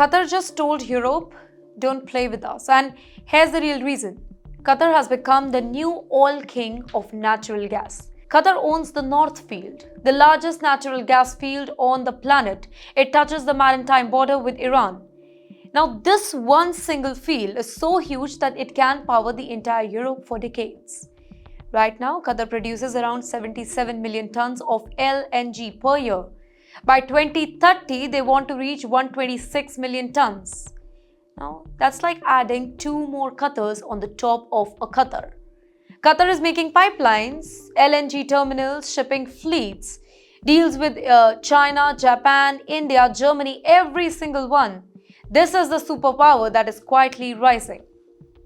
Qatar just told Europe, don't play with us. And here's the real reason. Qatar has become the new oil king of natural gas. Qatar owns the North Field, the largest natural gas field on the planet. It touches the maritime border with Iran. Now, this one single field is so huge that it can power the entire Europe for decades. Right now, Qatar produces around 77 million tons of LNG per year. By 2030, they want to reach 126 million tons. Now, that's like adding 2 more Qatars on the top of a Qatar. Qatar is making pipelines, LNG terminals, shipping fleets, deals with China, Japan, India, Germany, every single one. This is the superpower that is quietly rising.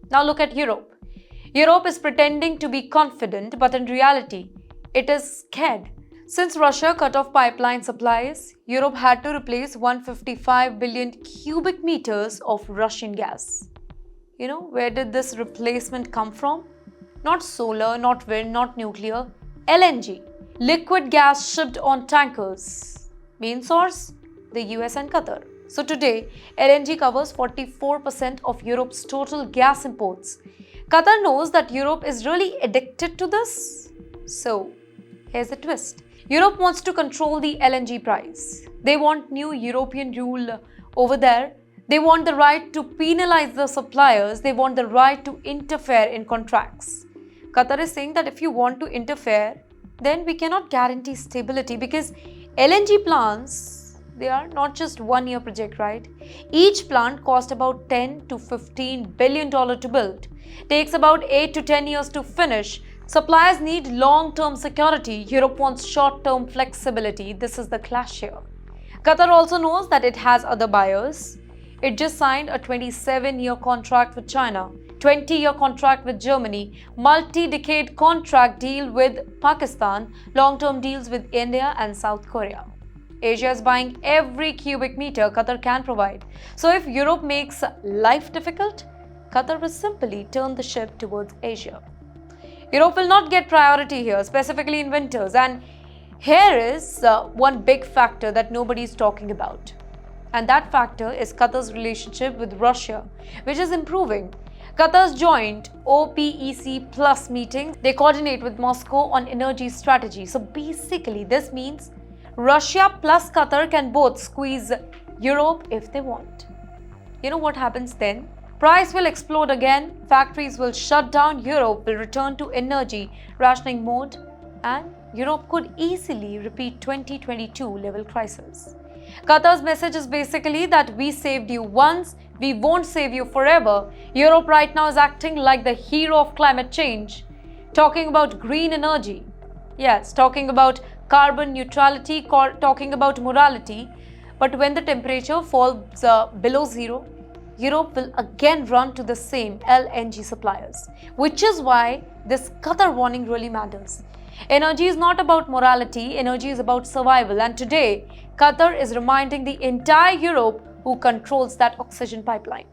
Now look at Europe. Europe is pretending to be confident, but in reality, it is scared. Since Russia cut off pipeline supplies, Europe had to replace 155 billion cubic meters of Russian gas. Where did this replacement come from? Not solar, not wind, not nuclear. LNG, liquid gas shipped on tankers. Main source? The US and Qatar. So today, LNG covers 44% of Europe's total gas imports. Qatar knows that Europe is really addicted to this. So, here's the twist. Europe wants to control the LNG price. They want new European rule over there. They want the right to penalize the suppliers. They want the right to interfere in contracts. Qatar is saying that if you want to interfere, then we cannot guarantee stability because LNG plants, they are not just 1 year project, right? Each plant costs about 10 to 15 billion dollars to build. Takes about 8 to 10 years to finish. Suppliers need long-term security. Europe wants short-term flexibility. This is the clash here. Qatar also knows that it has other buyers. It just signed a 27-year contract with China, 20-year contract with Germany, multi-decade contract deal with Pakistan, long-term deals with India and South Korea. Asia is buying every cubic meter Qatar can provide. So if Europe makes life difficult, Qatar will simply turn the ship towards Asia. Europe will not get priority here, specifically in winters. And here is one big factor that nobody is talking about. And that factor is Qatar's relationship with Russia, which is improving. Qatar's joint OPEC Plus meetings, they coordinate with Moscow on energy strategy. So basically, this means Russia plus Qatar can both squeeze Europe if they want. You know what happens then? Price will explode again, factories will shut down, Europe will return to energy rationing mode, and Europe could easily repeat 2022 level crisis. Qatar's message is basically that we saved you once, we won't save you forever. Europe right now is acting like the hero of climate change, talking about green energy. Yes, talking about carbon neutrality, talking about morality. But when the temperature falls below zero, Europe will again run to the same LNG suppliers, which is why this Qatar warning really matters. Energy is not about morality, energy is about survival. And today, Qatar is reminding the entire Europe who controls that oxygen pipeline.